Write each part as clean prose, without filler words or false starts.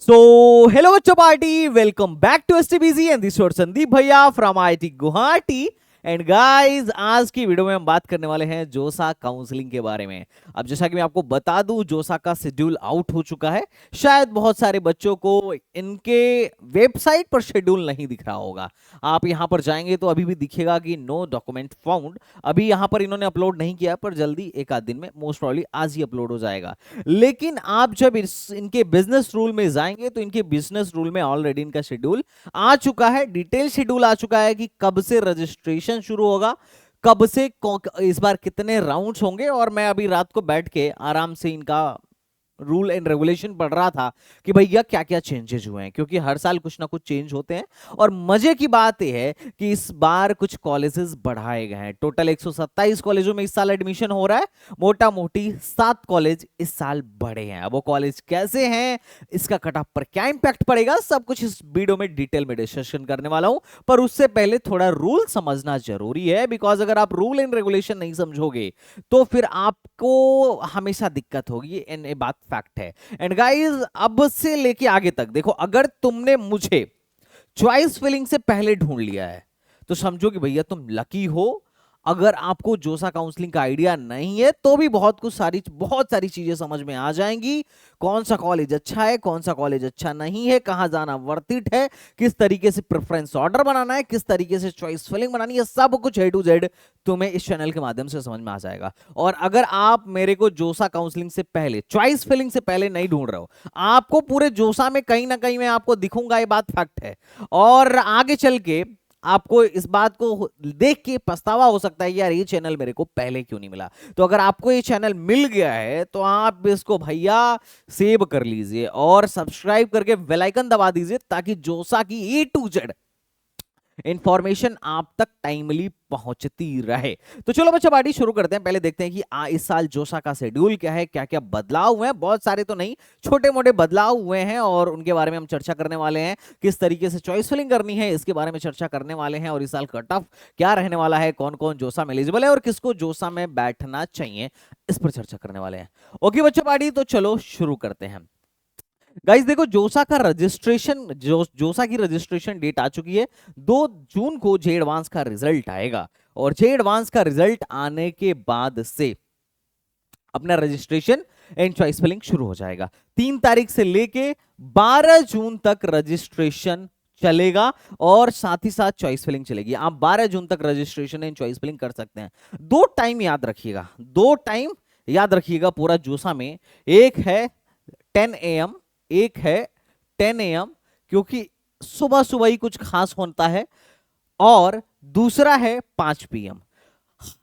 So, hello बच्चों party, welcome back to STBG and this is Sandeep भैया from IIT Guwahati. And guys, आज की video में हम बात करने वाले हैं जोसा काउंसलिंग के बारे में। अब जैसा कि मैं आपको बता दूं, जोसा का शेड्यूल आउट हो चुका है। शायद बहुत सारे बच्चों को इनके वेबसाइट पर शेड्यूल नहीं दिख रहा होगा। आप यहां पर जाएंगे तो अभी भी दिखेगा कि नो डॉक्यूमेंट फाउंड। अभी यहां पर इन्होंने अपलोड नहीं किया, पर जल्दी एक आध दिन में, मोस्ट प्रॉब्ली आज ही अपलोड हो जाएगा। लेकिन आप जब इनके बिजनेस रूल में जाएंगे तो इनके बिजनेस रूल में ऑलरेडी इनका शेड्यूल आ चुका है, डिटेल शेड्यूल आ चुका है कि कब से रजिस्ट्रेशन शुरू होगा, कब से इस बार कितने राउंड्स होंगे। और मैं अभी रात को बैठ के आराम से इनका रूल एंड रेगुलेशन पढ़ रहा था कि भैया क्या क्या चेंजेस हुए हैं, क्योंकि हर साल कुछ ना कुछ चेंज होते हैं। और मजे की बात यह है कि इस बार कुछ कॉलेजेस बढ़ाए गए हैं। टोटल 127 कॉलेजों में इस साल एडमिशन हो रहा है। मोटा मोटी 7 कॉलेज इस साल बढ़े हैं। अब वो कॉलेज कैसे हैं, इसका कट ऑफ पर क्या इंपैक्ट पड़ेगा, सब कुछ इस वीडियो में डिटेल में डिस्कशन करने वाला हूं। पर उससे पहले थोड़ा रूल समझना जरूरी है, बिकॉज अगर आप रूल एंड रेगुलेशन नहीं समझोगे तो फिर आपको हमेशा दिक्कत होगी। एंड ये बात फैक्ट है। एंड गाइस, अब से लेके आगे तक देखो, अगर तुमने मुझे चॉइस फिलिंग से पहले ढूंढ लिया है तो समझो कि भैया तुम लकी हो। अगर आपको जोसा काउंसलिंग का आइडिया नहीं है तो भी बहुत सारी चीजें समझ में आ जाएंगी। कौन सा कॉलेज अच्छा है, कौन सा कॉलेज अच्छा नहीं है, कहां जाना वर्थ इट है, किस तरीके से प्रेफरेंस ऑर्डर बनाना है, किस तरीके से चॉइस फिलिंग बनानी है, सब कुछ ए टू जेड तुम्हें इस चैनल के माध्यम से समझ में आ जाएगा। और अगर आप मेरे को जोसा काउंसलिंग से पहले, चॉइस फिलिंग से पहले नहीं ढूंढ रहे हो, आपको पूरे जोसा में कहीं ना कहीं मैं आपको दिखूंगा, ये बात फैक्ट है। और आगे चल के आपको इस बात को देख के पछतावा हो सकता है, यार ये चैनल मेरे को पहले क्यों नहीं मिला। तो अगर आपको ये चैनल मिल गया है तो आप इसको भैया सेव कर लीजिए और सब्सक्राइब करके बेल आइकन दबा दीजिए, ताकि जोसा की ए टू जेड इंफॉर्मेशन आप तक टाइमली पहुंचती रहे। तो चलो बच्चा पार्टी शुरू करते हैं। पहले देखते हैं कि इस साल जोसा का शेड्यूल क्या है, क्या क्या बदलाव हुए हैं। बहुत सारे तो नहीं, छोटे मोटे बदलाव हुए हैं और उनके बारे में हम चर्चा करने वाले हैं। किस तरीके से चॉइस फिलिंग करनी है इसके बारे में चर्चा करने वाले हैं। और इस साल कट ऑफ क्या रहने वाला है, कौन कौन जोसा में एलिजिबल है और किसको जोसा में बैठना चाहिए, इस पर चर्चा करने वाले हैं। ओके बच्चा पार्टी, तो चलो शुरू करते हैं। गाइस देखो, जोसा की रजिस्ट्रेशन डेट आ चुकी है। 2 जून को जे एडवांस का रिजल्ट आएगा और जे एडवांस का रिजल्ट आने के बाद से अपना रजिस्ट्रेशन एंड चॉइस फिलिंग शुरू हो जाएगा। 3 तारीख से लेके 12 जून तक रजिस्ट्रेशन चलेगा और साथ ही साथ चॉइस फिलिंग चलेगी। आप 12 जून तक रजिस्ट्रेशन एंड चॉइस फिलिंग कर सकते हैं। 2 टाइम याद रखिएगा, 2 टाइम याद रखिएगा पूरा जोसा में। एक है 10 AM, एक है 10 AM, क्योंकि सुबह सुबह ही कुछ खास होता है। और दूसरा है 5 PM।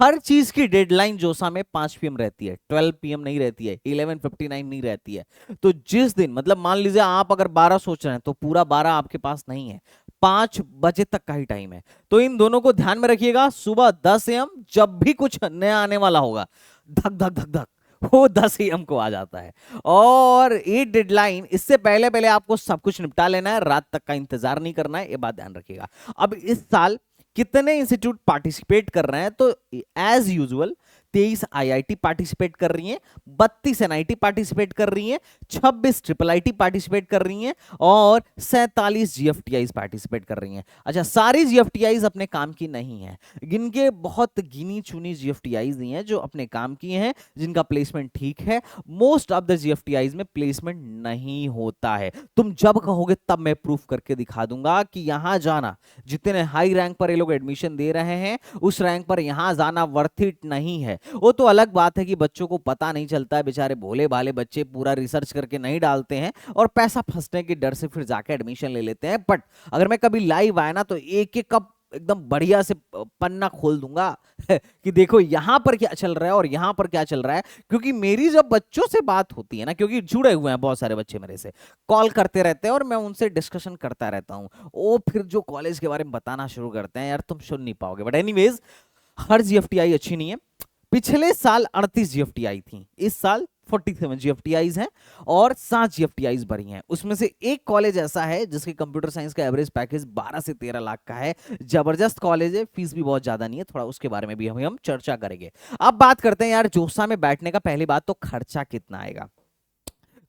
हर चीज की डेडलाइन जोसा में 5 PM रहती है, 12 PM नहीं रहती है, 11:59 नहीं रहती है। तो जिस दिन, मतलब मान लीजिए आप अगर 12 सोच रहे हैं तो पूरा 12 आपके पास नहीं है, 5 बजे तक का ही टाइम है। तो इन दोनों को ध्यान में रखिएगा। सुबह 10 AM जब भी कुछ नया आने वाला होगा, धक धक धक धक, वो 10 AM को आ जाता है। और ये डेडलाइन, इससे पहले पहले आपको सब कुछ निपटा लेना है, रात तक का इंतजार नहीं करना है, ये बात ध्यान रखिएगा। अब इस साल कितने इंस्टीट्यूट पार्टिसिपेट कर रहे हैं, तो एज यूजुअल 23 आईआईटी पार्टिसिपेट कर रही हैं, 32 एनआईटी पार्टिसिपेट कर रही हैं, 26 ट्रिपल आईटी पार्टिसिपेट कर रही हैं और 47 जीएफटीआई पार्टिसिपेट कर रही हैं। अच्छा, सारी जीएफटीआई अपने काम की नहीं है, जिनके बहुत गिनी चुनी जीएफटीआई हैं जो अपने काम की हैं, जिनका प्लेसमेंट ठीक है। मोस्ट ऑफ द जीएफटीआई में प्लेसमेंट नहीं होता है। तुम जब कहोगे तब मैं प्रूफ करके दिखा दूंगा कि यहां जाना, जितने हाई रैंक पर ये लोग एडमिशन दे रहे हैं उस रैंक पर यहां जाना वर्थ इट नहीं है। वो तो अलग बात है कि बच्चों को पता नहीं चलता है, बेचारे भोले भाले बच्चे पूरा रिसर्च करके नहीं डालते हैं और पैसा फंसने के डर से फिर जाके एडमिशन ले लेते हैं। बट अगर मैं कभी लाइव आया ना तो एक एक कप एकदम बढ़िया से पन्ना खोल दूंगा कि देखो यहां पर क्या चल रहा है और यहां पर क्या चल रहा है। क्योंकि मेरी जब बच्चों से बात होती है ना, क्योंकि जुड़े हुए हैं बहुत सारे बच्चे मेरे से, कॉल करते रहते हैं और मैं उनसे डिस्कशन करता रहता हूं, वो फिर जो कॉलेज के बारे में बताना शुरू करते हैं, यार तुम सुन नहीं पाओगे। बट एनीवेज, हर जीएफटीआई अच्छी नहीं है। पिछले साल 38 जीएफटीआई थी, इस साल 47 जीएफटीआईज हैं और 7 जीएफटीआईज भरी हैं। उसमें से एक कॉलेज ऐसा है जिसके कंप्यूटर साइंस का एवरेज पैकेज 12 से 13 लाख का है। जबरदस्त कॉलेज है, फीस भी बहुत ज्यादा नहीं है, थोड़ा उसके बारे में भी हम चर्चा करेंगे। अब बात करते हैं यार जोसा में बैठने का। पहली बात तो खर्चा कितना आएगा।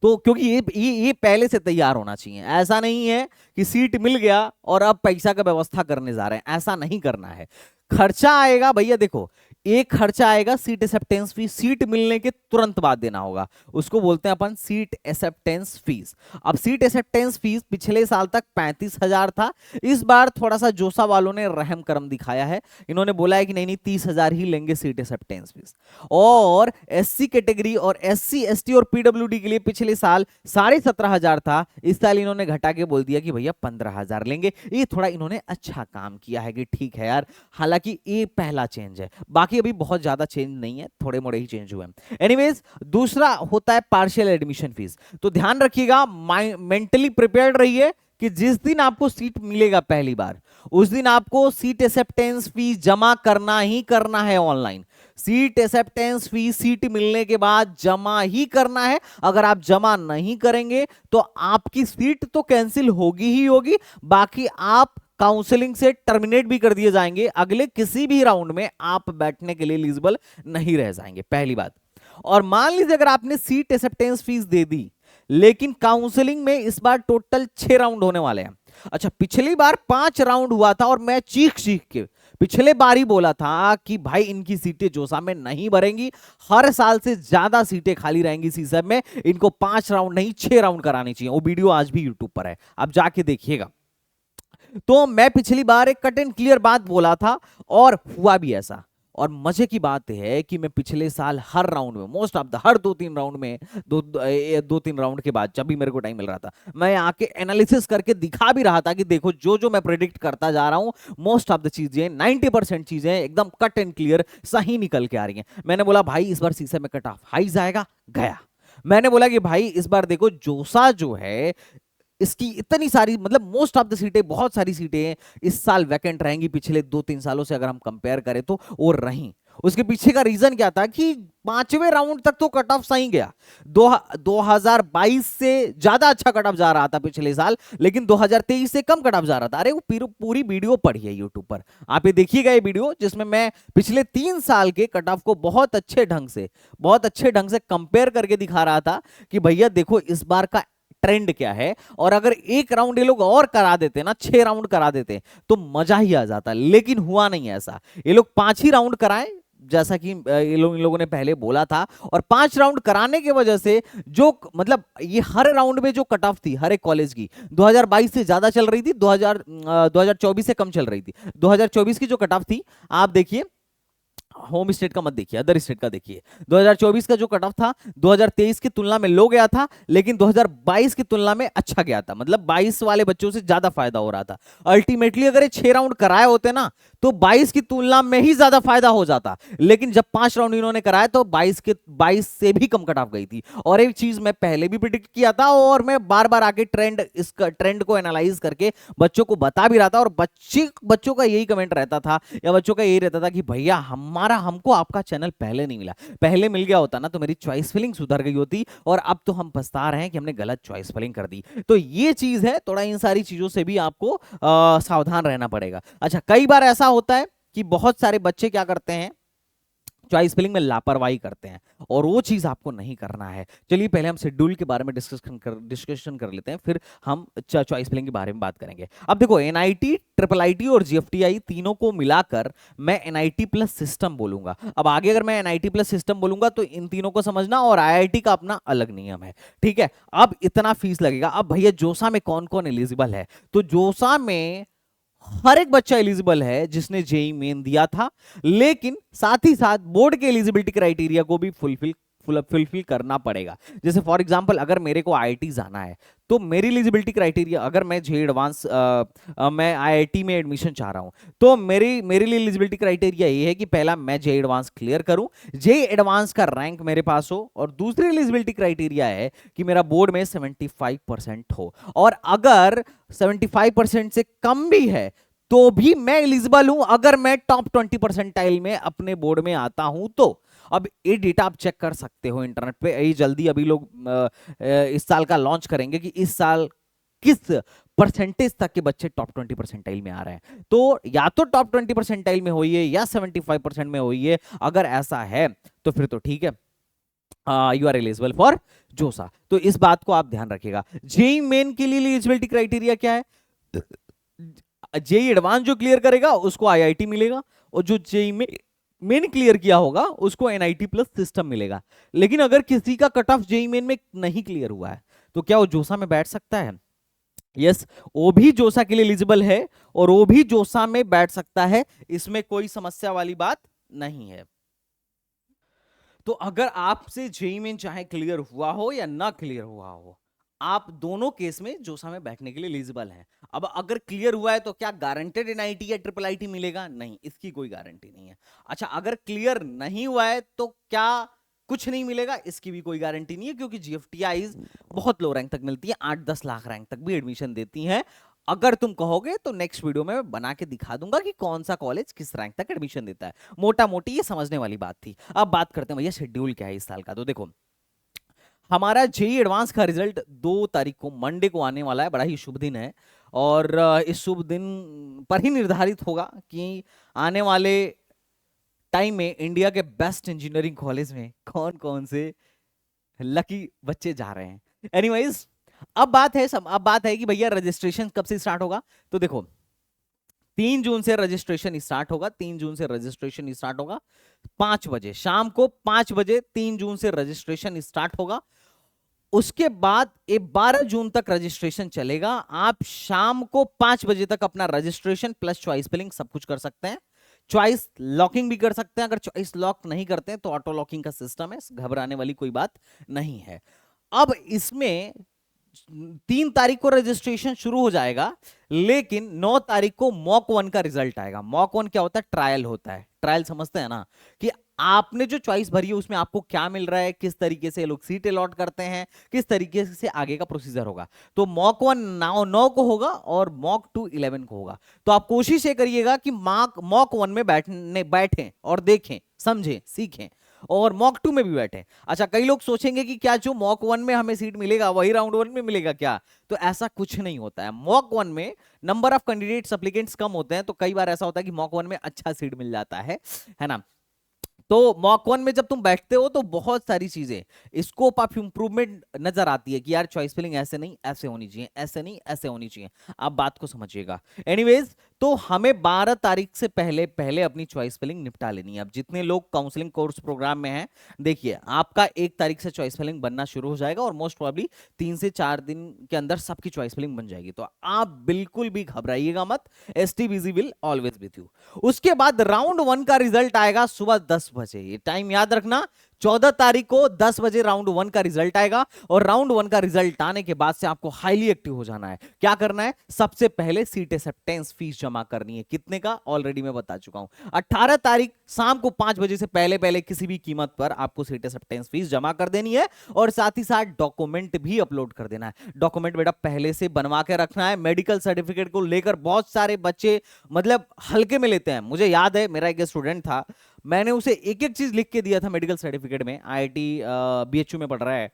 तो क्योंकि ये पहले से तैयार होना चाहिए। ऐसा नहीं है कि सीट मिल गया और अब पैसा का व्यवस्था करने जा रहे हैं, ऐसा नहीं करना है। खर्चा आएगा भैया, देखो एक खर्चा आएगा सीट एक्सेप्टेंस फीस, सीट मिलने के तुरंत बाद देना होगा, उसको बोलते हैं अपन सीट एक्सेप्टेंस फीस। अब सीट एक्सेप्टेंस फीस पिछले साल तक 35,000 था, इस बार थोड़ा सा जोसा वालों ने रहम करम दिखाया है, इन्होंने बोला है कि नहीं नहीं 30,000 ही लेंगे सीट एक्सेप्टेंस फीस। और एससी कैटेगरी और एससी एसटी और पीडब्ल्यूडी के लिए पिछले साल 17,500 था, इस साल इन्होंने घटा के बोल दिया कि भैया 15,000 लेंगे। ये थोड़ा इन्होंने अच्छा काम किया है कि ठीक है यार, हालांकि ये पहला चेंज है, बाकी अभी बहुत ज्यादा चेंज नहीं है, थोड़े मोड़े ही चेंज हुए हैं। एनीवेज, दूसरा होता है पार्शियल एडमिशन फीस। तो ध्यान रखिएगा, मेंटली प्रिपेयर्ड रहिए कि जिस दिन आपको सीट मिलेगा पहली बार, उस दिन आपको सीट एक्सेप्टेंस फीस जमा करना ही करना है online. Seat acceptance fees seat मिलने के बाद जमा ही करना है। अगर आप जमा नहीं करेंगे तो आपकी सीट तो कैंसिल होगी ही होगी, बाकी आप काउंसलिंग से टर्मिनेट भी कर दिए जाएंगे, अगले किसी भी राउंड में आप बैठने के लिए एलिजिबल नहीं रह जाएंगे, पहली बात। और मान लीजिए अगर आपने सीट एक्सेप्टेंस फीस दे दी, लेकिन काउंसलिंग में इस बार टोटल 6 राउंड होने वाले हैं। अच्छा, पिछली बार 5 राउंड हुआ था और मैं चीख चीख के पिछले बार ही बोला था कि भाई इनकी सीटें जोसा में नहीं भरेंगी, हर साल से ज्यादा सीटें खाली रहेंगी सीसैब में, इनको 5 राउंड नहीं 6 राउंड करानी चाहिए। वो वीडियो आज भी यूट्यूब पर है, आप जाके देखिएगा। तो मैं पिछली बार एक कट एंड क्लियर बात बोला था और हुआ भी ऐसा। और मजे की बात है कि मैं पिछले साल हर राउंड में, most of the her 2-3 round में, 2-3 राउंड के बाद जब भी मेरे को टाइम मिल रहा था, मैं आके एनालिसिस करके दिखा भी रहा था कि देखो जो जो मैं प्रेडिक्ट करता जा रहा हूं, मोस्ट ऑफ द चीजें 90% चीजें एकदम कट एंड क्लियर सही निकल के आ रही हैं। मैंने बोला भाई इस बार सीसे में कट ऑफ हाई जाएगा, गया। मैंने बोला कि भाई इस बार देखो जोसा जो है इसकी इतनी सारी, मतलब मोस्ट ऑफ द सीटें, बहुत सारी सीटें इस साल वैकेंट रहेंगी, पिछले 2-3 सालों से अगर हम कंपेयर करें तो, और रही। उसके पीछे का रीजन क्या था कि 5वें राउंड तक तो कट ऑफ सही गया। 2022 से ज्यादा अच्छा कट ऑफ जा रहा था पिछले साल, लेकिन 2023 से कम कट ऑफ जा रहा था। अरे वो पूरी वीडियो पड़ी है यूट्यूब पर, आप ये देखिएगा ये वीडियो, जिसमें मैं पिछले 3 साल के कट ऑफ को बहुत अच्छे ढंग से कंपेयर करके दिखा रहा था कि भैया देखो इस बार का ट्रेंड क्या है। और अगर एक राउंड ये लोग और करा देते ना, 6 राउंड करा देते तो मजा ही आ जाता, लेकिन हुआ नहीं ऐसा। ये लोग 5 ही राउंड कराए, जैसा कि इन लोगों ने पहले बोला था, और 5 राउंड कराने की वजह से जो, मतलब ये हर राउंड में जो कट ऑफ थी हर एक कॉलेज की 2022 से ज्यादा चल रही थी, 2024 से कम चल रही थी। 2024 की जो कट ऑफ थी, आप देखिए, होम स्टेट का मत देखिए, अदर स्टेट का देखिए। 2024 का जो कट ऑफ था 2023 की तुलना में लो गया था, लेकिन 2022 की तुलना में अच्छा गया था, मतलब 22 वाले बच्चों से ज्यादा फायदा हो रहा था। अल्टीमेटली अगर ये 6 राउंड कराए होते ना तो 22 की तुलना में ही ज्यादा फायदा हो जाता, लेकिन जब 5 राउंड इन्होंने कराया तो 22 से भी कम कट ऑफ गई थी। और एक चीज मैं पहले भी प्रिडिक्ट किया था, और मैं बार बार आके इसका ट्रेंड को एनालाइज करके बच्चों को बता भी रहा था, और बच्चों का यही कमेंट रहता था, या बच्चों का यही रहता था कि भैया हमको आपका चैनल पहले नहीं मिला, पहले मिल गया होता ना तो मेरी चॉइस फिलिंग सुधर गई होती, और अब तो हम पछता रहे हैं कि हमने गलत चॉइस फिलिंग कर दी। तो ये चीज है, थोड़ा इन सारी चीजों से भी आपको सावधान रहना पड़ेगा। अच्छा, कई बार ऐसा होता है कि बहुत सारे बच्चे क्या करते हैं, चॉइस फिलिंग में लापरवाही करते हैं, और वो चीज आपको नहीं करना है। चलिए पहले हम शेड्यूल के बारे में डिस्कशन कर लेते हैं, फिर हम चॉइस फिलिंग के बारे में बात करेंगे। अब देखो, एनआईटी, ट्रिपल आईटी और जीएफटीआई तीनों को मिलाकर मैं एनआईटी प्लस सिस्टम बोलूंगा। अब आगे अगर मैं एनआईटी प्लस सिस्टम बोलूंगा तो इन तीनों को समझना, और आईआईटी का अपना अलग नियम है, ठीक है। अब इतना फीस लगेगा। अब भैया जोसा में कौन कौन एलिजिबल है, तो जोसा में हर एक बच्चा एलिजिबल है जिसने जेई मेन दिया था, लेकिन साथ ही साथ बोर्ड के एलिजिबिलिटी क्राइटेरिया को भी फुलफिल करना पड़ेगा। जैसे फॉर एग्जांपल अगर मेरे को आईआईटी जाना है तो मेरी एलिजिबिलिटी क्राइटेरिया, अगर मैं जे एडवांस मैं आईआईटी में एडमिशन चाह रहा हूं तो मेरे लिए एलिजिबिलिटी क्राइटेरिया ये है कि पहला मैं जे एडवांस क्लियर करूं, जे एडवांस का रैंक मेरे पास हो, और दूसरी एलिजिबिलिटी क्राइटेरिया है कि मेरा बोर्ड में 75% हो, और अगर 75% से कम भी है तो भी मैं एलिजिबल हूं अगर मैं टॉप 20 परसेंटाइल में अपने बोर्ड में आता हूं तो। अब ये डेटा आप चेक कर सकते हो इंटरनेट पे, ये जल्दी अभी लोग इस साल का लॉन्च करेंगे कि इस साल किस परसेंटेज तक के बच्चे टॉप 20 परसेंटाइल में आ रहे हैं। तो या तो टॉप 20 परसेंटाइल में होइए या 75% में होइए, अगर ऐसा है तो फिर तो ठीक है। यू आर एलिजिबल फॉर जोसा। तो इस बात को आप ध्यान रखिएगा। जेई मेन के लिए एलिजिबिलिटी क्राइटेरिया क्या है? जेई एडवांस जो क्लियर करेगा उसको आईआईटी मिलेगा, और जो जेई में मेन क्लियर किया होगा उसको एनआईटी प्लस सिस्टम मिलेगा। लेकिन अगर किसी का कट ऑफ जेई मेन में नहीं क्लियर हुआ है तो क्या वो जोसा में बैठ सकता है? यस, वो भी जोसा के लिए एलिजिबल है और वो भी जोसा में बैठ सकता है, इसमें कोई समस्या वाली बात नहीं है। तो अगर आपसे जेई मेन चाहे क्लियर हुआ हो या ना क्लियर हुआ हो, आप दोनों केस में जोसा में बैठने के लिए एलिजिबल हैं। अब अगर क्लियर हुआ है तो क्या गारंटेड एनआईटी या ट्रिपल आईटी मिलेगा? नहीं, इसकी कोई गारंटी नहीं है। अच्छा, अगर क्लियर नहीं हुआ है तो क्या कुछ नहीं मिलेगा? इसकी भी कोई गारंटी नहीं है, क्योंकि जीएफटीआई बहुत लो रैंक तक मिलती है, 8-10 लाख रैंक तक भी एडमिशन देती हैं। अगर तुम कहोगे तो नेक्स्ट वीडियो में मैं बना के दिखा दूंगा कि कौन सा कॉलेज किस रैंक तक एडमिशन देता है। मोटा मोटी ये समझने वाली बात थी। अब बात करते हैं भैया शेड्यूल क्या है इस साल का। तो देखो, हमारा जेई एडवांस का रिजल्ट 2 तारीख को मंडे को आने वाला है। बड़ा ही शुभ दिन है, और इस शुभ दिन पर ही निर्धारित होगा कि आने वाले टाइम में इंडिया के बेस्ट इंजीनियरिंग कॉलेज में कौन कौन से लकी बच्चे जा रहे हैं। एनीवेज, अब बात है कि भैया रजिस्ट्रेशन कब से स्टार्ट होगा। तो देखो, 3 जून से रजिस्ट्रेशन स्टार्ट होगा। 3 जून से रजिस्ट्रेशन स्टार्ट होगा 5 बजे शाम को, 5 बजे 3 जून से रजिस्ट्रेशन स्टार्ट होगा। उसके बाद 12 जून तक रजिस्ट्रेशन चलेगा। आप शाम को 5 बजे तक अपना रजिस्ट्रेशन प्लस चॉइस फिलिंग सब कुछ कर सकते हैं। चॉइस लॉकिंग भी कर सकते हैं। अगर चॉइस लॉक नहीं करते हैं तो ऑटो लॉकिंग का सिस्टम है, घबराने वाली कोई बात नहीं है। अब इसमें 3 तारीख को रजिस्ट्रेशन शुरू हो जाएगा, लेकिन 9 तारीख को मॉक 1 का रिजल्ट आएगा। मॉक 1 क्या होता है? ट्रायल होता है। ट्रायल समझते हैं ना, कि आपने जो चॉइस भरी है उसमें आपको क्या मिल रहा है, किस तरीके से लोग सीट अलॉट करते हैं, किस तरीके से आगे का प्रोसीजर होगा। तो मॉक 1 9 को होगा और मॉक 2 11 को होगा। तो आप कोशिश ये करिएगा कि मॉक 1 में बैठें और देखें, समझें, सीखें, और मॉक 2 में भी बैठे। अच्छा, कई लोग सोचेंगे कि क्या जो मॉक 1 में हमें सीट मिलेगा वही राउंड 1 में मिलेगा क्या? तो ऐसा कुछ नहीं होता है। मॉक 1 में नंबर ऑफ कैंडिडेट्स एप्लीकेंट्स कम होते हैं, तो कई बार ऐसा होता है कि मॉक 1 में अच्छा सीट मिल जाता है ना। तो मॉक 1 में जब तुम बैठते हो तो बहुत सारी चीजें, स्कोप ऑफ इंप्रूवमेंट नजर आती है कि यार चॉइस फिलिंग ऐसे नहीं ऐसे होनी चाहिए, ऐसे नहीं ऐसे होनी चाहिए। आप बात को समझिएगा। एनीवेज, तो हमें 12 तारीख से पहले पहले अपनी चॉइस फिलिंग निपटा लेनी है। अब जितने लोग काउंसलिंग कोर्स प्रोग्राम में हैं, देखिए आपका 1 तारीख से चॉइस फिलिंग बनना शुरू हो जाएगा, और मोस्ट प्रोबेबली 3 से 4 दिन के अंदर सबकी चॉइस फिलिंग बन जाएगी। तो आप बिल्कुल भी घबराइएगा मत, एसटीबीजी विल ऑलवेज विथ यू। उसके बाद राउंड 1 का रिजल्ट आएगा सुबह 10 बजे। ये टाइम याद रखना, 14 तारीख को 10 बजे राउंड 1 का रिजल्ट आएगा, और राउंड 1 का रिजल्ट आने के बाद से आपको हाईली एक्टिव हो जाना है। क्या करना है? सबसे पहले सीट एक्सेप्टेंस फीस जमा करनी है। कितने का? ऑलरेडी मैं बता चुका हूं। 18 तारीख शाम को 5 बजे से पहले पहले किसी भी कीमत पर आपको सीट एक्सेप्टेंस फीस जमा कर देनी है, और साथ ही साथ डॉक्यूमेंट भी अपलोड कर देना है। डॉक्यूमेंट बेटा पहले से बनवा के रखना है। मेडिकल सर्टिफिकेट को लेकर बहुत सारे बच्चे मतलब हल्के में लेते हैं। मुझे याद है, मेरा एक स्टूडेंट था, मैंने उसे एक एक चीज लिख के दिया था मेडिकल सर्टिफिकेट में। आईआईटी बीएचयू में पढ़ रहा है,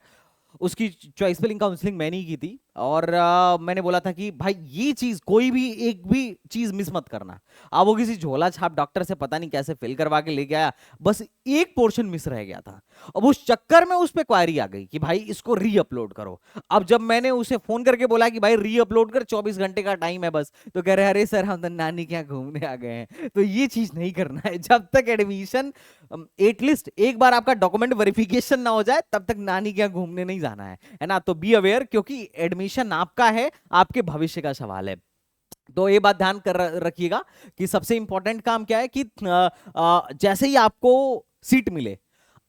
उसकी चॉइस फिलिंग काउंसलिंग मैंने ही की थी, और मैंने बोला था कि भाई ये चीज कोई भी एक भी चीज मिस मत करना। अब वो किसी झोला छाप डॉक्टर से पता नहीं कैसे फिल करवा के लेके आया, बस एक पोर्शन मिस रह गया था। अब उस चक्कर में उस पे क्वायरी आ गई कि भाई इसको री अपलोड करो। अब जब मैंने उसे फोन करके बोला कि भाई री अपलोड कर, 24 घंटे का टाइम है बस, तो कह रहे अरे सर हम तो नानी के यहाँ घूमने आ गए हैं। तो ये चीज नहीं करना है। जब तक एडमिशन एटलीस्ट एक बार आपका डॉक्यूमेंट वेरिफिकेशन ना हो जाए तब तक नानी के यहाँ घूमने नहीं जाना है ना। तो बी अवेयर, क्योंकि एडमिशन आपका है, आपके भविष्य का सवाल है। तो ये बात ध्यान कर रखिएगा कि सबसे इंपॉर्टेंट काम क्या है कि जैसे ही आपको सीट मिले,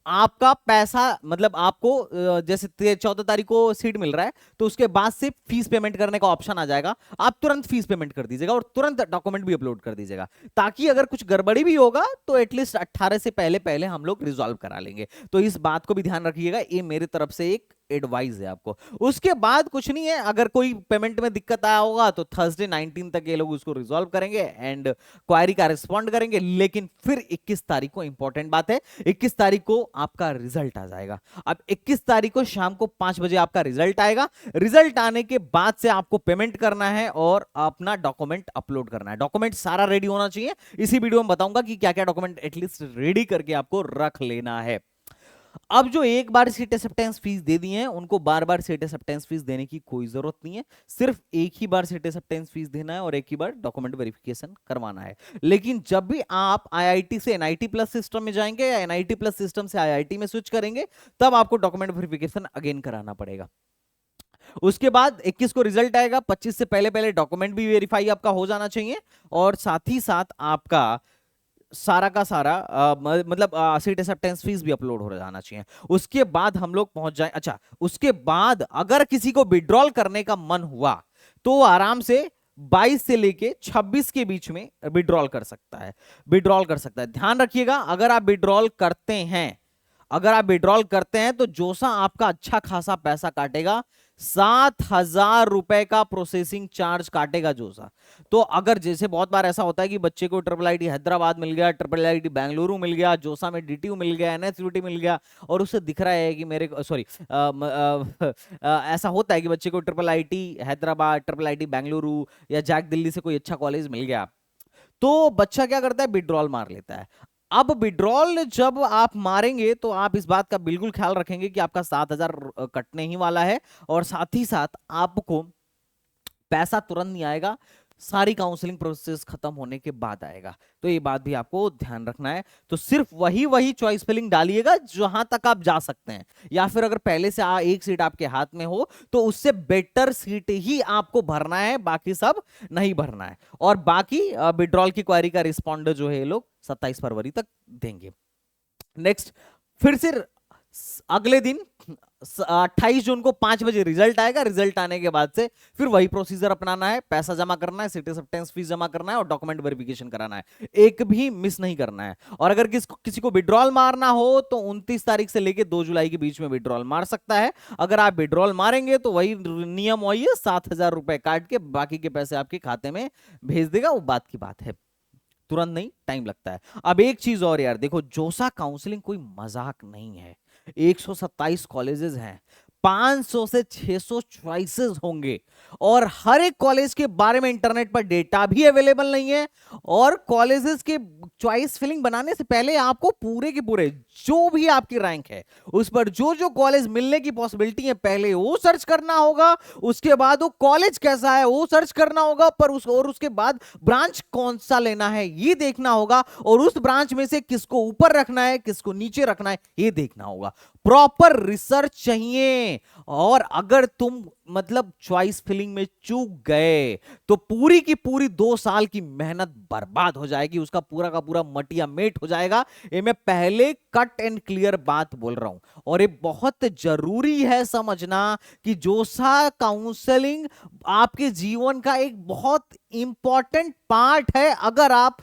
आपका पैसा मतलब आपको जैसे 14 तारीख को सीट मिल रहा है तो उसके बाद से फीस पेमेंट करने का ऑप्शन आ जाएगा। आप तुरंत फीस पेमेंट कर दीजिएगा और तुरंत डॉक्यूमेंट भी अपलोड कर दीजिएगा, ताकि अगर कुछ गड़बड़ी भी होगा तो एटलीस्ट 18 से पहले पहले हम लोग रिजॉल्व करा लेंगे। तो इस बात को भी ध्यान रखिएगा, ये मेरी तरफ से एक एडवाइस है आपको। उसके बाद कुछ नहीं है, अगर कोई पेमेंट में दिक्कत आया होगा तो थर्सडे 19 तक ये लोग उसको रिजॉल्व करेंगे एंड क्वायरी का रिस्पॉन्ड करेंगे। लेकिन फिर 21 तारीख को इंपॉर्टेंट बात है, 21 तारीख को आपका रिजल्ट आ जाएगा। अब 21 तारीख को शाम को 5 बजे आपका रिजल्ट आएगा। रिजल्ट आने के बाद से आपको पेमेंट करना है और अपना डॉक्यूमेंट अपलोड करना है। डॉक्यूमेंट सारा रेडी होना चाहिए। इसी वीडियो में बताऊंगा कि क्या क्या डॉक्यूमेंट एटलीस्ट रेडी करके आपको रख लेना है। अब जो एक बार सीट एक्सेप्टेंस फीस दे दी है उनको बार बार सीट एक्सेप्टेंस फीस देने की कोई जरूरत नहीं है, सिर्फ एक ही बार सीट एक्सेप्टेंस फीस देना है और एक ही बार डॉक्यूमेंट वेरिफिकेशन करवाना है। लेकिन जब भी आप आईआईटी से एनआईटी प्लस सिस्टम में जाएंगे या एनआईटी प्लस सिस्टम से आईआईटी में स्विच करेंगे तब आपको डॉक्यूमेंट वेरिफिकेशन अगेन कराना पड़ेगा। उसके बाद 21 को रिजल्ट आएगा, 25 से पहले पहले डॉक्यूमेंट भी वेरीफाई आपका हो जाना चाहिए और साथ ही साथ आपका सारा का सारा मतलब सीट एक्सेप्टेंस फीस भी अपलोड हो जाना चाहिए। उसके बाद हम लोग पहुंच जाए। अच्छा, उसके बाद अगर किसी को विड्रॉल करने का मन हुआ तो आराम से 22 से लेके 26 के बीच में विड्रॉल कर सकता है, विड्रॉल कर सकता है। ध्यान रखिएगा, अगर आप विड्रॉल करते हैं, अगर आप विड्रॉल करते हैं तो जोसा आपका अच्छा खासा पैसा काटेगा, 7,000 रुपए का प्रोसेसिंग चार्ज काटेगा जोसा। तो अगर जैसे बहुत बार ऐसा होता है कि बच्चे को ट्रिपल आईटी हैदराबाद मिल गया, ट्रिपल आईटी बेंगलुरु मिल गया, जोसा में डीटीयू मिल गया, एनएसयूटी मिल गया और उसे दिख रहा है कि मेरे सॉरी ऐसा होता है कि बच्चे को triple IT Hyderabad, triple IT Bengaluru या जैक दिल्ली से कोई अच्छा कॉलेज मिल गया, तो बच्चा क्या करता है, विड्रॉल मार लेता है। अब विड्रॉल जब आप मारेंगे तो आप इस बात का बिल्कुल ख्याल रखेंगे कि आपका 7,000 कटने ही वाला है और साथ ही साथ आपको पैसा तुरंत नहीं आएगा, सारी काउंसलिंग प्रोसेस खत्म होने के बाद आएगा। तो ये बात भी आपको ध्यान रखना है। तो सिर्फ वही चॉइस फिलिंग डालिएगा जहां तक आप जा सकते हैं, या फिर अगर पहले से एक सीट आपके हाथ में हो तो उससे बेटर सीट ही आपको भरना है, बाकी सब नहीं भरना है। और बाकी विड्रॉल की क्वारी का रिस्पॉन्डर जो है ये लोग 27 फरवरी तक देंगे। नेक्स्ट, फिर से अगले दिन 28 जून को 5 बजे रिजल्ट आएगा। रिजल्ट आने के बाद से फिर वही प्रोसीजर अपनाना है, पैसा जमा करना है, सीट एक्सेप्टेंस फीस जमा करना है और डॉक्यूमेंट वेरिफिकेशन कराना है, एक भी मिस नहीं करना है। और अगर किसी को विड्रॉल मारना हो तो 29 तारीख से लेके 2 जुलाई के बीच में विड्रॉल मार सकता है। अगर आप विड्रॉल मारेंगे तो वही नियम वही है, 7,000 रुपए काट के बाकी के पैसे आपके खाते में भेज देगा। वो बात की बात है, तुरंत नहीं, टाइम लगता है। अब एक चीज और यार देखो, जोसा काउंसलिंग कोई मजाक नहीं है। 127 कॉलेजेस हैं, 500 से 600 चॉइसेस होंगे और हर एक कॉलेज के बारे में इंटरनेट पर डेटा भी अवेलेबल नहीं है। और कॉलेजेस के चॉइस फिलिंग बनाने से पहले आपको पूरे के पूरे जो भी आपकी रैंक है उस पर जो जो कॉलेज मिलने की पॉसिबिलिटी है पहले वो सर्च करना होगा, उसके बाद वो कॉलेज कैसा है वो सर्च करना होगा, पर उसके बाद ब्रांच कौन सा लेना है ये देखना होगा और उस ब्रांच में से किसको ऊपर रखना है किसको नीचे रखना है ये देखना होगा। प्रॉपर रिसर्च चाहिए। और अगर तुम मतलब चॉइस फिलिंग में चूक गए तो पूरी की पूरी 2 साल की मेहनत बर्बाद हो जाएगी, उसका पूरा का पूरा मटिया मेट हो जाएगा। ये मैं पहले कट एंड क्लियर बात बोल रहा हूं और ये बहुत जरूरी है समझना कि जोसा काउंसलिंग आपके जीवन का एक बहुत इंपॉर्टेंट पार्ट है। अगर आप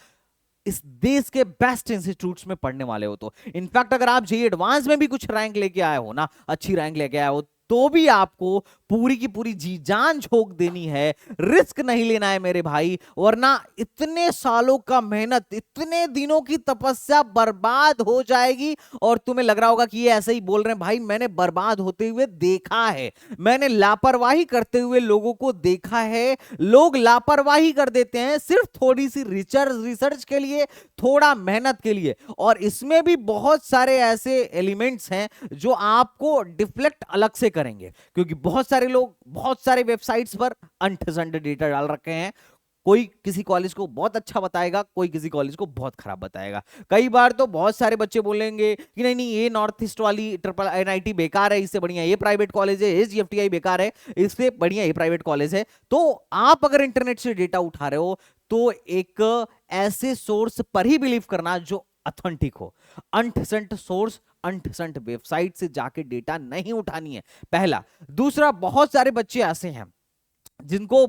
इस देश के बेस्ट इंस्टीट्यूट्स में पढ़ने वाले हो तो इनफैक्ट अगर आप जेईई एडवांस में भी कुछ रैंक लेके आए हो ना, अच्छी रैंक लेके आए हो, तो भी आपको पूरी की पूरी जी जान झोंक देनी है, रिस्क नहीं लेना है मेरे भाई, वरना इतने सालों का मेहनत, इतने दिनों की तपस्या बर्बाद हो जाएगी। और तुम्हें लग रहा होगा कि ये ऐसे ही बोल रहे हैं, भाई मैंने बर्बाद होते हुए देखा है, मैंने लापरवाही करते हुए लोगों को देखा है। लोग लापरवाही कर देते हैं सिर्फ थोड़ी सी रिसर्च के लिए, थोड़ा मेहनत के लिए, और इसमें भी बहुत सारे ऐसे एलिमेंट्स हैं जो आपको डिफ्लेक्ट अलग से करेंगे, क्योंकि बहुत सारे लोग बहुत सारे वेबसाइट्स पर अनठसंड डेटा डाल रखे हैं। कोई किसी कॉलेज को बहुत अच्छा बताएगा, कोई किसी कॉलेज को बहुत खराब बताएगा। कई बार तो बहुत सारे बच्चे बोलेंगे कि नहीं नहीं ये नॉर्थ ईस्ट वाली ट्रिपल एनआईटी बेकार है, इससे बढ़िया ये प्राइवेट कॉलेज है, ये जीएफटीआई बेकार है, इससे बढ़िया ये प्राइवेट कॉलेज है। तो आप अगर इंटरनेट से डेटा उठा रहे हो तो एक ऐसे सोर्स पर ही बिलीव करना जो ऑथेंटिक हो। अनठसंट सोर्स, अनठसंट वेबसाइट से जाके डेटा नहीं उठानी है, पहला। दूसरा, बहुत सारे बच्चे ऐसे हैं जिनको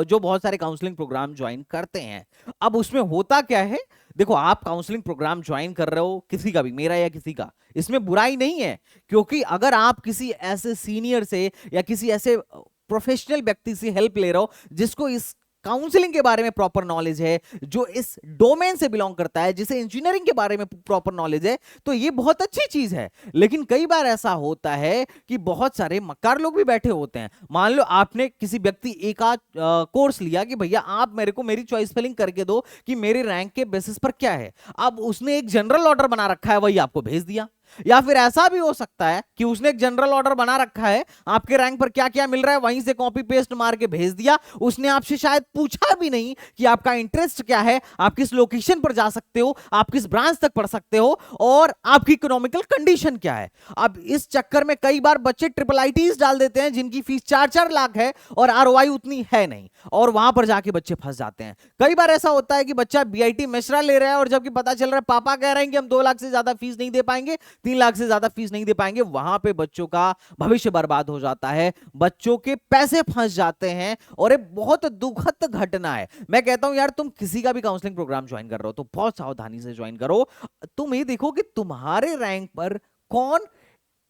जो बहुत सारे काउंसलिंग प्रोग्राम ज्वाइन करते हैं। अब उसमें होता क्या है, देखो आप काउंसलिंग प्रोग्राम ज्वाइन कर रहे हो, किसी का भी, मेरा या किसी का, इसमें बुराई नहीं है, क्योंकि अगर आप किसी ऐसे सीनियर से या किसी ऐसे प्रोफेशनल व्यक्ति से हेल्प ले रहे हो जिसको इस काउंसलिंग के बारे में प्रॉपर नॉलेज है, जो इस डोमेन से बिलोंग करता है, जिसे इंजीनियरिंग के बारे में प्रॉपर नॉलेज है, तो ये बहुत अच्छी चीज है। लेकिन कई बार ऐसा होता है कि बहुत सारे मक्कार लोग भी बैठे होते हैं। मान लो आपने किसी व्यक्ति एक आध कोर्स लिया कि भैया आप मेरे को मेरी चॉइस फिलिंग करके दो कि मेरे रैंक के बेसिस पर क्या है। अब उसने एक जनरल ऑर्डर बना रखा है, वही आपको भेज दिया। या फिर ऐसा भी हो सकता है कि उसने एक जनरल ऑर्डर बना रखा है, आपके रैंक पर क्या क्या मिल रहा है वहीं से कॉपी पेस्ट मार के भेज दिया, उसने आपसे शायद पूछा भी नहीं कि आपका इंटरेस्ट क्या है, आप किस लोकेशन पर जा सकते हो, आप किस ब्रांच तक पढ़ सकते हो, और आपकी इकोनॉमिकल कंडीशन क्या है। अब इस चक्कर में कई बार बच्चे ट्रिपल आईटीज डाल देते हैं जिनकी फीस 4-4 लाख है और आरओआई उतनी है नहीं, और वहां पर जाके बच्चे फंस जाते हैं। कई बार ऐसा होता है कि बच्चा बीआईटी मिश्रा ले रहा है और जबकि पता चल रहा है पापा कह रहे हैं कि हम 2 लाख से ज्यादा फीस नहीं दे पाएंगे, 3 लाख से ज्यादा फीस नहीं दे पाएंगे, वहां पे बच्चों का भविष्य बर्बाद हो जाता है, बच्चों के पैसे फंस जाते हैं, और ये बहुत दुखद घटना है। मैं कहता हूं यार, तुम किसी का भी काउंसलिंग प्रोग्राम ज्वाइन कर रहे हो तो बहुत सावधानी से ज्वाइन करो। तुम ये देखो कि तुम्हारे रैंक पर कौन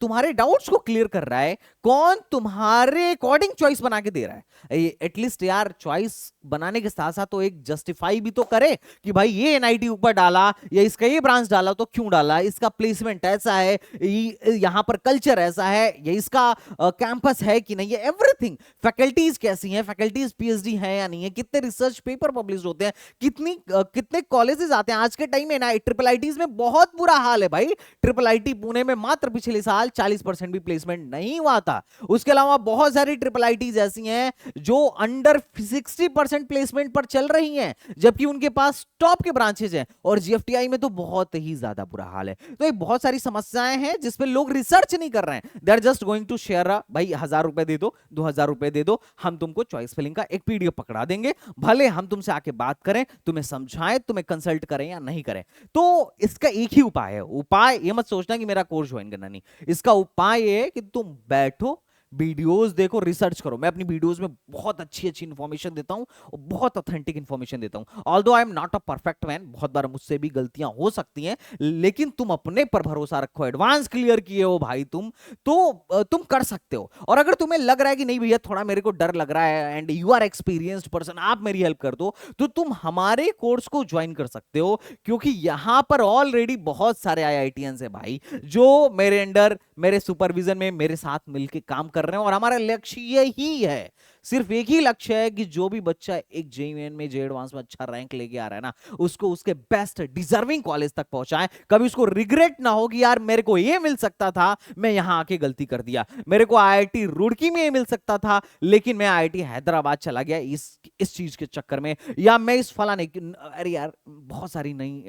तुम्हारे डाउट्स को क्लियर कर रहा है, कौन तुम्हारे अकॉर्डिंग चॉइस बना के दे रहा है। एटलीस्ट यार चॉइस बनाने के साथ साथ तो एक जस्टिफाई भी तो करे कि भाई ये एनआईटी ऊपर डाला या इसका ये ब्रांच डाला तो क्यों डाला, इसका प्लेसमेंट ऐसा है, यहां पर कल्चर ऐसा है, ये इसका कैंपस है कि नहीं है, एवरीथिंग, फैकल्टीज कैसी हैं, फैकल्टीज पीएचडी है या नहीं है, कितने रिसर्च पेपर पब्लिश होते हैं, कितने कॉलेजेस आते हैं। आज के टाइम में ट्रिपल आईटीज में बहुत बुरा हाल है भाई। ट्रिपल आईटी पुणे में मात्र पिछले साल 40% भी प्लेसमेंट नहीं हुआ था। उसके अलावा बहुत सारी ट्रिपल आईटीज ऐसी हैं जो अंडर 60% प्लेसमेंट पर चल रही हैं, जबकि उनके पास टॉप के ब्रांचेज हैं, और जीएफटीआई में तो बहुत ही ज्यादा बुरा हाल है। तो ये बहुत सारी समस्याएं हैं जिस पे लोग रिसर्च नहीं कर रहे हैं, they are just going to share, भाई 1000 रुपए दे दो, 2000 रुपए दे दो, हम तुमको चॉइस फिलिंग का एक पीडीएफ पकड़ा देंगे, भले हम तुमसे आके बात करें, तुम्हें समझाएं, तुम्हें कंसल्ट करें या नहीं करें। तो इसका एक ही उपाय है, उपाय ये मत सोचना कि मेरा कोर्स ज्वाइन करना नहीं, इसका उपाय है कि तुम बैठो, वीडियोस देखो, रिसर्च करो। मैं अपनी वीडियोस में बहुत अच्छी अच्छी इंफॉर्मेशन देता हूं और बहुत ऑथेंटिक इंफॉर्मेशन देता हूं। Although I am not a perfect man, बहुत बार मुझसे भी गलतियां हो सकती हैं, लेकिन तुम अपने पर भरोसा रखो, एडवांस क्लियर किए हो भाई तुम, तो तुम कर सकते हो। और अगर तुम्हें लग रहा है कि नहीं भैया थोड़ा मेरे को डर लग रहा है and you are experienced person, आप मेरी हेल्प कर दो, तो तुम हमारे कोर्स को ज्वाइन कर सकते हो, क्योंकि यहां पर ऑलरेडी बहुत सारे आईआईटीएंस है भाई जो मेरे अंडर, मेरे सुपरविजन में मेरे साथ मिलकर काम कर रहे हैं। और हमारा लक्ष्य यही है, सिर्फ एक ही लक्ष्य है कि जो भी बच्चा एक जेईईएन में, जे एडवांस में अच्छा रैंक लेके आ रहा है ना, उसको उसके बेस्ट डिजर्विंग कॉलेज तक पहुंचाएं। कभी उसको रिग्रेट ना हो कि यार मेरे को ये मिल सकता था, मैं यहां आके गलती कर दिया, मेरे को आईआईटी रुड़की में ये मिल सकता था लेकिन मैं आईआईटी हैदराबाद चला गया इस चीज के चक्कर में, या मैं इस फलाने, अरे यार बहुत सारी नई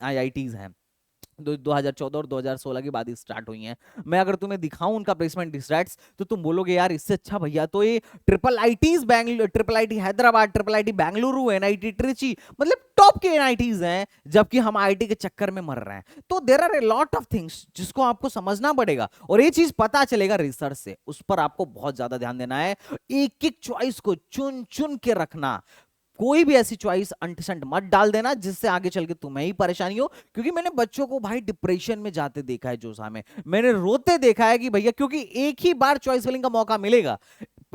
आईआईटीज हैं 2014 और 2016 के बाद ही स्टार्ट हुई हैं। मैं अगर तुम्हें दिखाऊं उनका प्लेसमेंट स्टैट्स तो तुम बोलोगे यार इससे अच्छा भैया तो ये triple ITs Bangalore, triple IT Hyderabad, triple IT Bengaluru, NIT Trichy, मतलब टॉप के एनआईटीज हैं, जबकि हम आईटी के चक्कर में मर रहे हैं। तो there are a lot of things जिसको आपको समझना पड़ेगा, और ये चीज पता चलेगा रिसर्च से, उस पर आपको बहुत ज्यादा ध्यान देना है। एक एक चॉइस को चुन चुन के रखना, कोई भी ऐसी चॉइस अंटसंट मत डाल देना जिससे आगे चल के तुम्हें ही परेशानी हो। क्योंकि मैंने बच्चों को भाई डिप्रेशन में जाते देखा है, जोसा में मैंने रोते देखा है कि भैया, क्योंकि एक ही बार चॉइस फिलिंग का मौका मिलेगा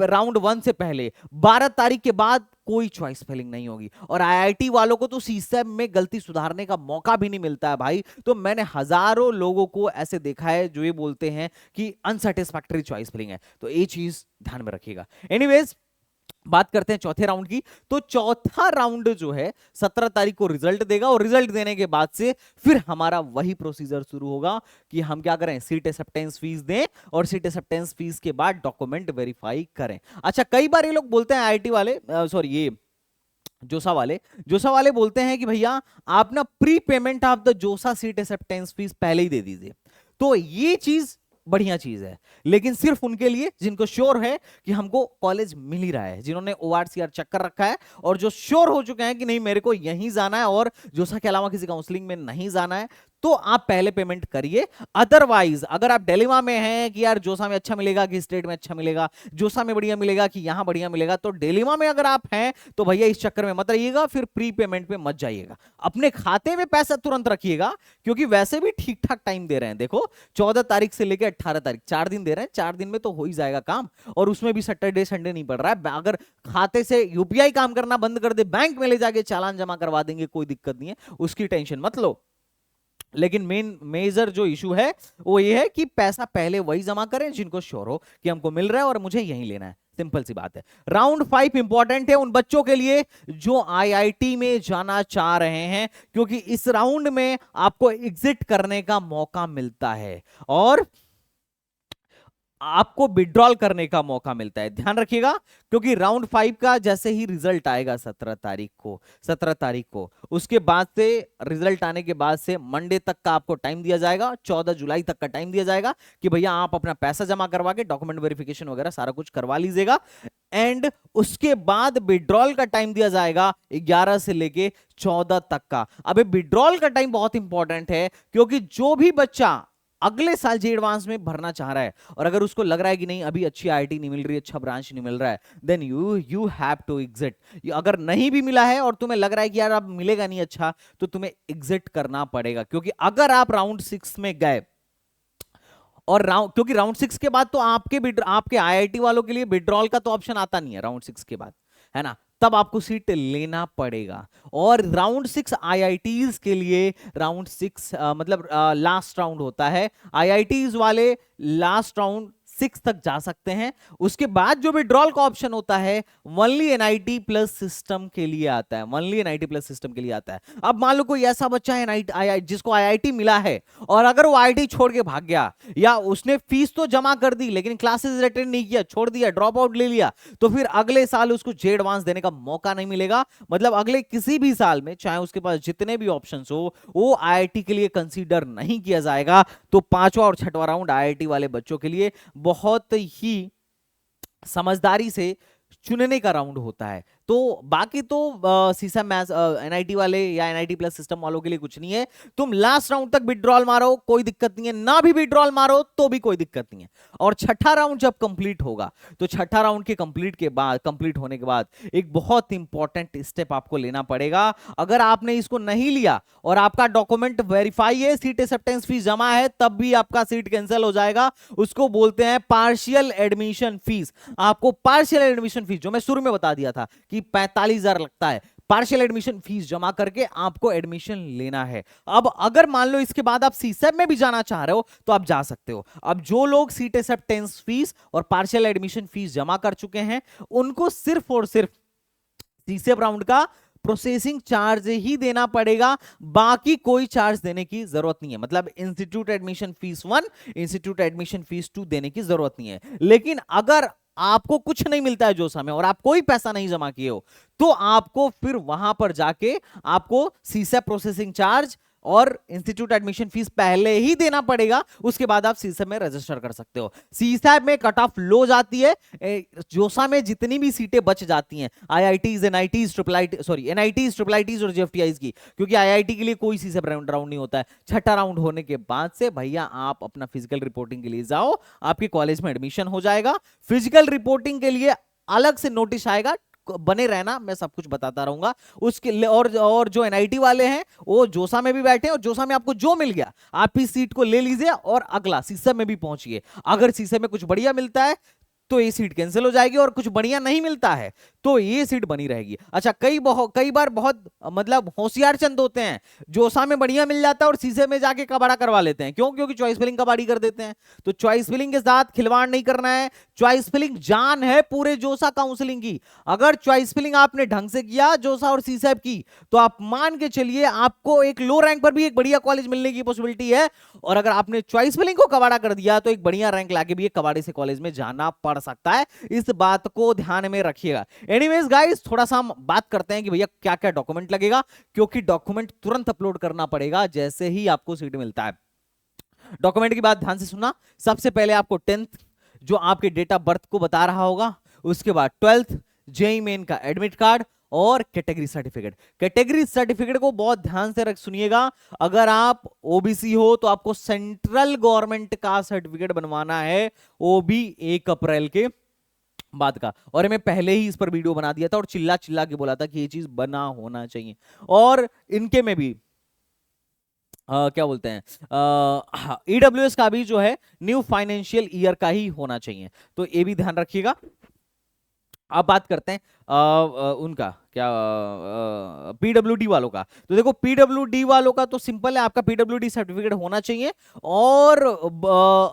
राउंड 1 से पहले, 12 तारीख के बाद कोई चॉइस फिलिंग नहीं होगी, और आईआईटी वालों को तो सीसेम में गलती सुधारने का मौका भी नहीं मिलता है भाई। तो मैंने हजारों लोगों को ऐसे देखा है जो ये बोलते हैं कि अनसेटिस्फैक्टरी चॉइस फिलिंग है, तो ये चीज ध्यान में रखिएगा। एनीवेज, बात करते हैं चौथे राउंड की। तो चौथा राउंड जो है 17 तारीख को रिजल्ट देगा, और रिजल्ट देने के बाद से फिर हमारा वही प्रोसीजर शुरू होगा कि हम क्या करें, सीट एक्सेप्टेंस फीस दें, और सीट एक्सेप्टेंस फीस के बाद डॉक्यूमेंट वेरीफाई करें। अच्छा, कई बार ये लोग बोलते हैं आईआईटी वाले, सॉरी ये जोसा वाले बोलते हैं कि भैया आप ना प्री पेमेंट ऑफ द जोसा सीट एक्सेप्टेंस फीस पहले ही दे दीजिए। तो ये चीज बढ़िया चीज है, लेकिन सिर्फ उनके लिए जिनको श्योर है कि हमको कॉलेज मिल ही रहा है, जिन्होंने ओआरसीआर चेक कर रखा है, और जो श्योर हो चुके हैं कि नहीं मेरे को यहीं जाना है और जोसा के अलावा किसी काउंसलिंग में नहीं जाना है, तो आप पहले पेमेंट करिए। अदरवाइज अगर आप डिलेमा में हैं कि यार जोसा में अच्छा मिलेगा कि स्टेट में अच्छा मिलेगा, जोसा में बढ़िया मिलेगा कि यहां बढ़िया मिलेगा, तो डिलेमा में अगर आप हैं तो भैया इस चक्कर में मत रहिएगा, फिर प्री पेमेंट पे मत जाइएगा। अपने खाते में पैसा तुरंत रखिएगा, क्योंकि वैसे भी ठीक ठाक टाइम दे रहे हैं। देखो 14 तारीख से लेकर 18 तारीख 4 दिन दे रहे हैं, 4 दिन में तो हो ही जाएगा काम, और उसमें भी सैटरडे संडे नहीं पड़ रहा है। अगर खाते से यूपीआई काम करना बंद कर दे, बैंक में ले जाके चालान जमा करवा देंगे, कोई दिक्कत नहीं है, उसकी टेंशन मत लो। लेकिन मेजर जो इशू है वो ये है कि पैसा पहले वही जमा करें जिनको श्योर हो कि हमको मिल रहा है और मुझे यहीं लेना है। सिंपल सी बात है। राउंड 5 इंपॉर्टेंट है उन बच्चों के लिए जो आईआईटी में जाना चाह रहे हैं, क्योंकि इस राउंड में आपको एग्जिट करने का मौका मिलता है और आपको विड्रॉल करने का मौका मिलता है। ध्यान रखिएगा, क्योंकि राउंड 5 का जैसे ही रिजल्ट आएगा 17 तारीख को उसके बाद से, रिजल्ट आने के बाद से मंडे तक का आपको टाइम दिया जाएगा, 14 जुलाई तक का टाइम दिया जाएगा कि भैया आप अपना पैसा जमा करवा के डॉक्यूमेंट वेरिफिकेशन वगैरह सारा कुछ करवा लीजिएगा। एंड उसके बाद विड्रॉल का टाइम दिया जाएगा 11 से लेके 14 तक का। अब विड्रॉल का टाइम बहुत इंपॉर्टेंट है, क्योंकि जो भी बच्चा अगले साल जे एडवांस में भरना चाह रहा है और अगर उसको लग रहा है कि नहीं अभी अच्छी आईआईटी नहीं मिल रही, अच्छा ब्रांच नहीं मिल रहा है, then you have to exit. अगर नहीं भी मिला है और तुम्हें लग रहा है कि यार अब मिलेगा नहीं अच्छा, तो तुम्हें एग्जिट करना पड़ेगा। क्योंकि अगर आप राउंड 6 में गए और क्योंकि राउंड 6 के बाद तो आपके आईआईटी वालों के लिए विड्रॉल का तो ऑप्शन आता नहीं है राउंड 6 के बाद, है ना, तब आपको सीट लेना पड़ेगा। और राउंड 6 आईआईटीज के लिए राउंड 6 मतलब लास्ट राउंड होता है। आईआईटीज वाले लास्ट राउंड 6 तक जा सकते हैं। उसके बाद जो विड्रॉल का ऑप्शन होता है ओनली एनआईटी प्लस सिस्टम के लिए आता है, ओनली एनआईटी प्लस सिस्टम के लिए आता है। अब मान लो कोई ऐसा बच्चा है एनआईटी जिसको आईआईटी मिला है और अगर वो आईआईटी छोड़ के भाग गया या उसने फीस तो जमा कर दी लेकिन क्लासेस अटेंड नहीं किया, छोड़ दिया, ड्रॉप आउट ले लिया, तो फिर अगले साल उसको जे एडवांस देने का मौका नहीं मिलेगा। मतलब अगले किसी भी साल में चाहे उसके पास जितने भी ऑप्शंस हो वो आईआईटी के लिए कंसीडर नहीं किया जाएगा। तो 5वां और 6वां राउंड आईआईटी वाले बच्चों के लिए बहुत ही समझदारी से चुनने का राउंड होता है। तो बाकी तो सीसा मैथ्स एनआईटी वाले या एनआईटी प्लस सिस्टम वालों के लिए कुछ नहीं है। तुम लास्ट राउंड तक विड्रॉल मारो कोई दिक्कत नहीं है, ना भी विड्रॉल मारो तो भी कोई दिक्कत नहीं है। और छठा राउंड जब कंप्लीट होगा तो छठा राउंड के कंप्लीट होने के बाद एक बहुत इंपॉर्टेंट स्टेप आपको लेना पड़ेगा। अगर आपने इसको नहीं लिया और आपका डॉक्यूमेंट वेरीफाई है, सीट एक्सेप्टेंस फीस जमा है, तब भी आपका सीट कैंसिल हो जाएगा। उसको बोलते हैं पार्शियल एडमिशन फीस। आपको पार्शियल एडमिशन फीस, जो मैं शुरू में बता दिया था कि 45,000 लगता है, पार्शियल एडमिशन फीस जमा करके आपको एडमिशन लेना है। अब अगर मान लो इसके बाद आप सीसेब में भी जाना चाह रहे हो तो आप जा सकते हो। अब जो लोग सीट एक्सेप्टेंस फीस और पार्शियल एडमिशन फीस जमा कर चुके हैं उनको सिर्फ और सिर्फ सीसेब राउंड का प्रोसेसिंग चार्ज ही देना पड़ेगा, बाकी कोई चार्ज देने की जरूरत नहीं है। मतलब institute admission fees 1, institute admission fees 2 देने की जरूरत नहीं है। लेकिन अगर आपको कुछ नहीं मिलता है जोसा में और आप कोई पैसा नहीं जमा किए हो तो आपको फिर वहां पर जाके आपको सीसेब प्रोसेसिंग चार्ज और इंस्टीट्यूट एडमिशन फीस पहले ही देना पड़ेगा। उसके बाद आप सीसेब में रजिस्टर कर सकते हो। सीसेब में कट ऑफ लो जाती है, जोसा में जितनी भी सीटें बच जाती हैं IITs, NITs, NITs, triple ITs और जेएफटीआईज की, क्योंकि आईआईटी के लिए कोई सीसेब राउंड नहीं होता है। छठा राउंड होने के बाद से भैया आप अपना फिजिकल रिपोर्टिंग के लिए जाओ, आपके कॉलेज में एडमिशन हो जाएगा। फिजिकल रिपोर्टिंग के लिए अलग से नोटिस आएगा, बने रहना, मैं सब कुछ बताता रहूंगा उसके लिए। और जो एनआईटी वाले हैं वो जोसा में भी बैठे हैं और जोसा में आपको जो मिल गया आप इस सीट को ले लीजिए और अगला सीसेब में भी पहुंचिए। अगर सीसेब में कुछ बढ़िया मिलता है तो ये सीट कैंसिल हो जाएगी और कुछ बढ़िया नहीं मिलता है तो ये सीट बनी रहेगी। अच्छा, कई बार बहुत मतलब होशियार चंद होते हैं, जोसा में बढ़िया मिल जाता है और सीसे में जाके कबाड़ा करवा लेते हैं। क्यों? क्योंकि चॉइस फिलिंग कबाड़ी कर देते हैं। तो चॉइस फिलिंग के साथ खिलवाड़ नहीं करना है। चॉइस फिलिंग जान है पूरे जोसा काउंसलिंग की। अगर चॉइस फिलिंग आपने ढंग से किया जोसा और सीसेब की तो आप मान के चलिए आपको एक लो रैंक पर भी एक बढ़िया कॉलेज मिलने की पॉसिबिलिटी है। और अगर आपने चॉइस फिलिंग को कबाड़ा कर दिया तो एक बढ़िया रैंक लाके भी एक कबाड़े से कॉलेज में जाना पड़ सकता है। इस बात को ध्यान में रखिएगा। एनीवेज गाइस, थोड़ा सा हम बात करते हैं कि भैया क्या क्या डॉक्यूमेंट लगेगा, क्योंकि डॉक्यूमेंट तुरंत अपलोड करना पड़ेगा जैसे ही आपको सीट मिलता है। डॉक्यूमेंट की बात ध्यान से सुनना। सबसे पहले आपको 10th जो आपके डेट ऑफ बर्थ को बता रहा होगा, उसके बाद 12th जेईई मेन का एडमिट कार्ड और कैटेगरी सर्टिफिकेट। कैटेगरी सर्टिफिकेट को बहुत ध्यान से सुनिएगा। अगर आप ओबीसी हो तो आपको सेंट्रल गवर्नमेंट का सर्टिफिकेट बनवाना है, वो भी 1 अप्रैल के बाद का। और मैं पहले ही इस पर वीडियो बना दिया था और चिल्ला चिल्ला के बोला था कि ये चीज बना होना चाहिए। और इनके में भी क्या बोलते हैं, ईडब्ल्यूएस का भी जो है न्यू फाइनेंशियल ईयर का ही होना चाहिए, तो ये भी ध्यान रखिएगा। अब बात करते हैं उनका क्या पीडब्ल्यूडी वालों का। तो देखो पीडब्ल्यूडी वालों का तो सिंपल है, आपका पीडब्ल्यूडी सर्टिफिकेट होना चाहिए और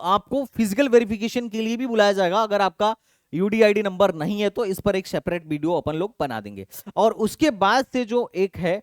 आपको फिजिकल वेरिफिकेशन के लिए भी बुलाया जाएगा। अगर आपका यूडीआईडी नंबर नहीं है तो इस पर एक सेपरेट वीडियो अपन लोग बना देंगे। और उसके बाद से जो एक है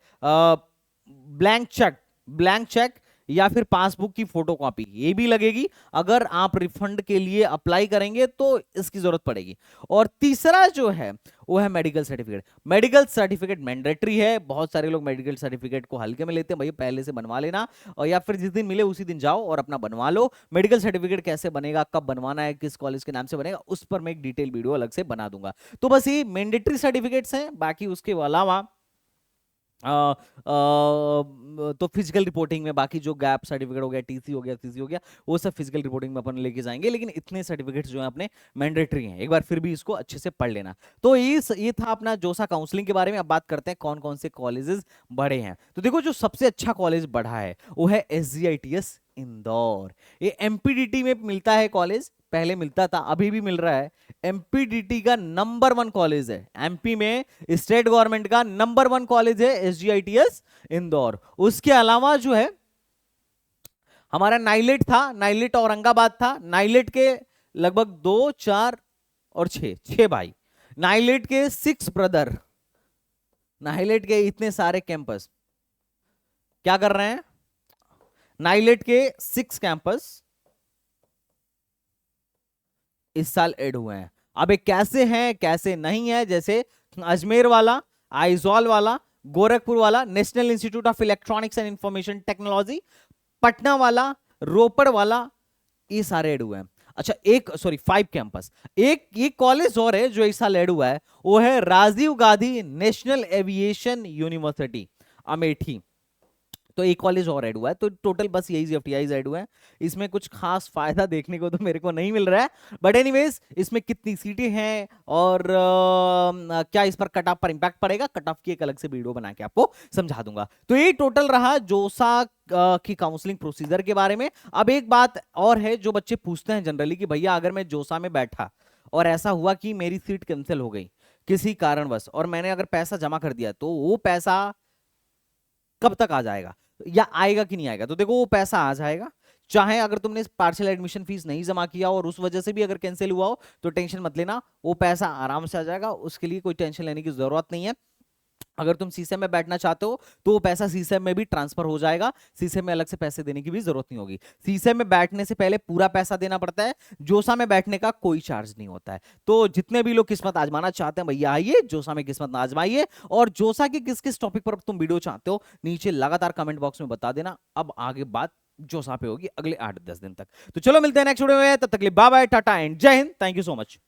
ब्लैंक चेक या फिर पासबुक की फोटोकॉपी, ये भी लगेगी। अगर आप रिफंड के लिए अप्लाई करेंगे तो इसकी जरूरत पड़ेगी। और तीसरा जो है वो है medical certificate. Medical certificate mandatory है। बहुत सारे लोग मेडिकल सर्टिफिकेट को हल्के में लेते हैं, भैया पहले से बनवा लेना, और या फिर जिस दिन मिले उसी दिन जाओ और अपना बनवा लो। मेडिकल सर्टिफिकेट कैसे बनेगा, कब बनवाना है, किस कॉलेज के नाम से बनेगा, उस पर मैं एक डिटेल वीडियो अलग से बना दूंगा। तो बस ये मैंडेटरी सर्टिफिकेट्स हैं। बाकी उसके अलावा तो फिजिकल रिपोर्टिंग में बाकी जो गैप सर्टिफिकेट हो गया, टीसी हो गया, सीसी हो गया, वो सब फिजिकल रिपोर्टिंग में अपन लेके जाएंगे। लेकिन इतने सर्टिफिकेट्स जो हैं अपने मैंडेटरी हैं, एक बार फिर भी इसको अच्छे से पढ़ लेना। तो ये था अपना जोसा काउंसलिंग के बारे में। अब बात करते हैं कौन कौन से कॉलेजेस बढ़े हैं। तो देखो, जो सबसे अच्छा कॉलेज बढ़ा है वो है SGITS इंदौर। ये एमपीडीटी में मिलता है कॉलेज, पहले मिलता था, अभी भी मिल रहा है। एमपीडीटी का नंबर 1 कॉलेज है एमपी में, स्टेट गवर्नमेंट का नंबर 1 कॉलेज है SGITS इंदौर। उसके अलावा जो है हमारा नाइलेट था, नाइलेट औरंगाबाद था। नाइलेट के लगभग 2, 4 और 6 भाई, नाइलेट के 6 ब्रदर, नाइलेट के इतने सारे कैंपस क्या कर रहे हैं, नाइलेट के 6 कैंपस इस साल ऐड हुए हैं। अब ये कैसे हैं कैसे नहीं है, जैसे अजमेर वाला, आइजॉल वाला, गोरखपुर वाला, national institute of electronics and information technology, Patna वाला, रोपड़ वाला, ये सारे ऐड हुए हैं। अच्छा, 5 कैंपस। एक कॉलेज और है जो इस साल ऐड हुआ है, वो है Rajiv Gandhi national aviation university Amethi. तो एक कॉलेज और ऐड हुआ है। तो टोटल बस यही एफटीआईज ऐड हुए हैं। इसमें कुछ खास फायदा देखने को तो मेरे को नहीं मिल रहा है, बट एनीवेज इसमें कितनी सीटें हैं और क्या इस पर कट ऑफ पर इंपैक्ट पड़ेगा, कट ऑफ की एक अलग से वीडियो बना के आपको समझा दूंगा। तो ये टोटल रहा जोसा की काउंसलिंग प्रोसीजर के बारे में। अब एक बात और है जो बच्चे पूछते हैं जनरली कि भैया अगर मैं जोसा में बैठा और ऐसा हुआ कि मेरी सीट कैंसिल हो गई किसी कारणवश, और मैंने अगर पैसा जमा कर दिया, तो वो पैसा कब तक आ जाएगा या आएगा कि नहीं आएगा? तो देखो, वो पैसा आ जाएगा। चाहे अगर तुमने पार्शियल एडमिशन फीस नहीं जमा किया और उस वजह से भी अगर कैंसिल हुआ हो तो टेंशन मत लेना, वो पैसा आराम से आ जाएगा। उसके लिए कोई टेंशन लेने की जरूरत नहीं है। अगर तुम सीसेम में बैठना चाहते हो तो वो पैसा सीसेम में भी ट्रांसफर हो जाएगा। सीसेम में अलग से पैसे देने की भी जरूरत नहीं होगी। सीसेम में बैठने से पहले पूरा पैसा देना पड़ता है। जोसा में बैठने का कोई चार्ज नहीं होता है। तो जितने भी लोग किस्मत आजमाना चाहते हैं, भैया आइए जोसा में किस्मत आजमाइए। और जोसा के किस किस टॉपिक पर तुम वीडियो चाहते हो नीचे लगातार कमेंट बॉक्स में बता देना। अब आगे बात जोसा पे होगी अगले 8-10 दिन तक। तो चलो मिलते हैं नेक्स्ट वीडियो में, तब तक के लिए बाय बाय, टाटा एंड जय Hind. Thank you so much.